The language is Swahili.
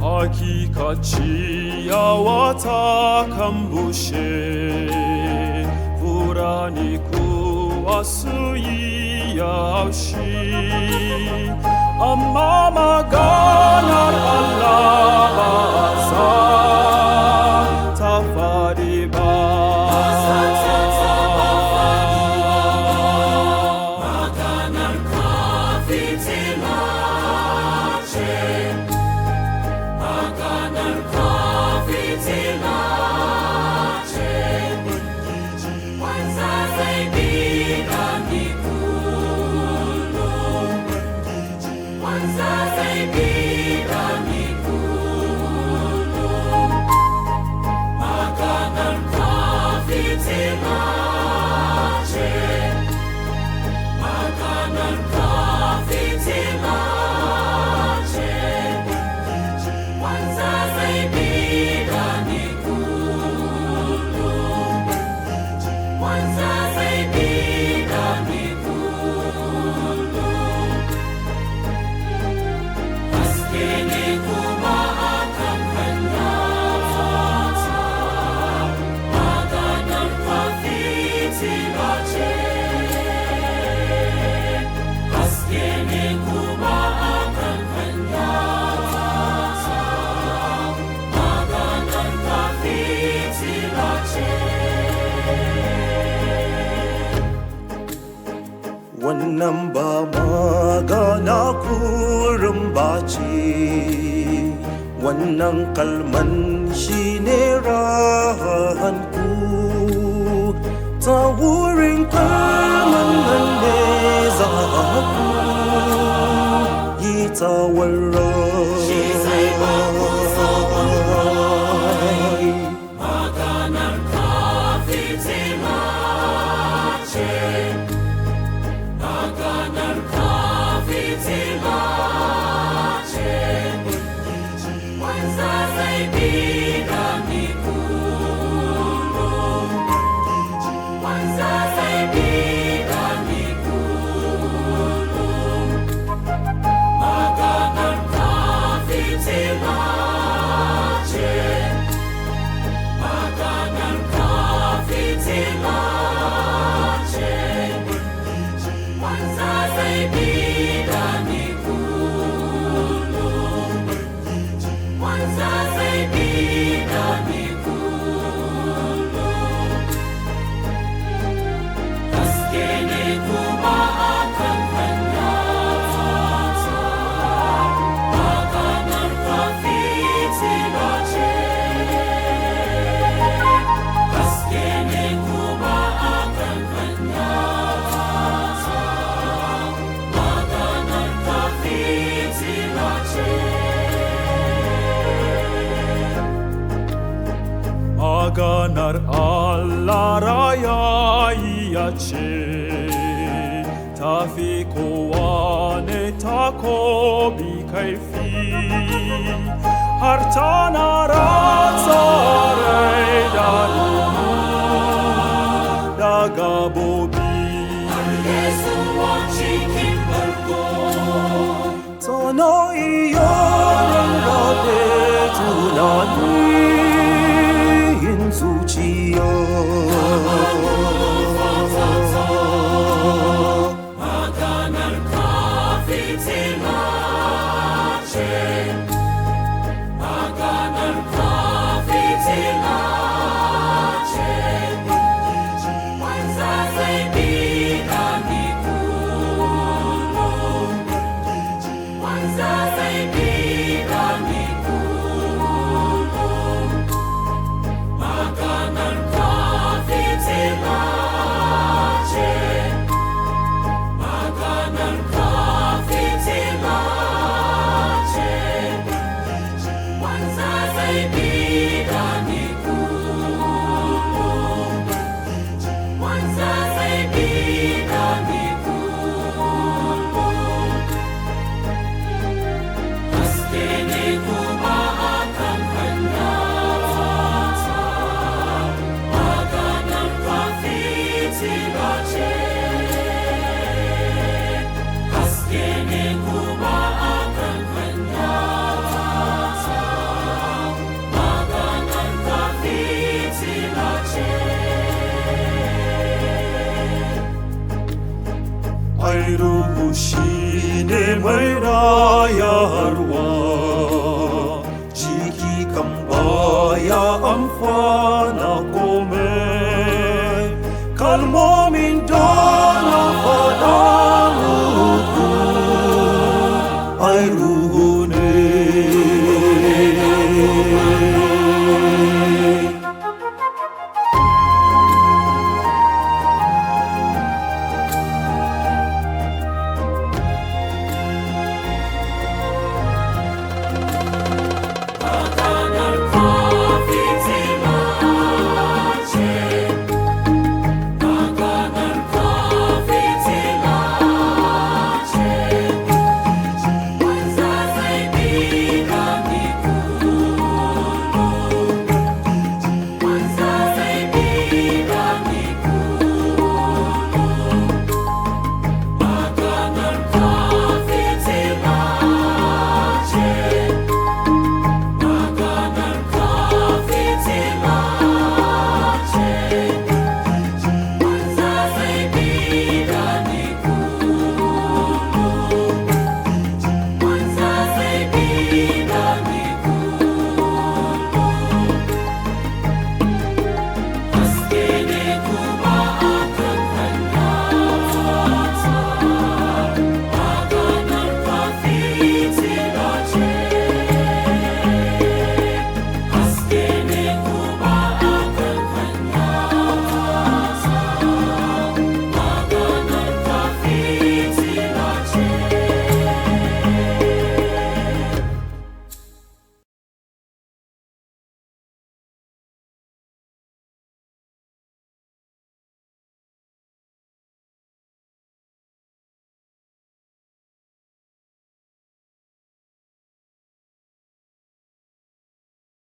Hakika watakambushe, furani kuwasuyashi, amma maganar Allah basa ta fadi ba. Maganar ka fitila ce, maganar ka fitila ce, wanda zai bi da ni kullum, wanda zai bi da ni kullum. Maganar ka fitila ce, maganar ka fitila ce, wanda zai bi da ni kullum, wanda zai bi da ni kullum. Haske ne kuma akan hanyata, maganar ka fitila ce. Haske ne kuma akan hanyata, maganar ka fitila ce. Wannan ba magana kurum ba ce, wannan kalman shi ne rahanku. Ta wurin kalman nan ne za ku yi tawarar. Shi zai ba ku sabon rai. Maganar ka fitila ce, maganar ka fitila ce, wanda zai bi da ni kullum, wanda zai bi da ni kullum. Maganar ka fitila ce, maganar ka fitila ce, wanda zai bi da ni kullum, wanda zai bi da ni kullum. Haske ne kuma akan hanyata, maganar ka fitila ce. Haske ne kuma akan hanyata, maganar ka fitila ce. Maganar Allah rayayya ce, tafi kowane takobi kaifi, har tana ratsa rai da ruhu da gabobi. Yesu a cikin barko, Tana iya rarrabe tunanin zuciya. maganar ka fitila ce, maganar ka fitila ce, wanda zai bi da ni kullum, shine mai rayarwa, jiki kan baya amfana komai, kalmomi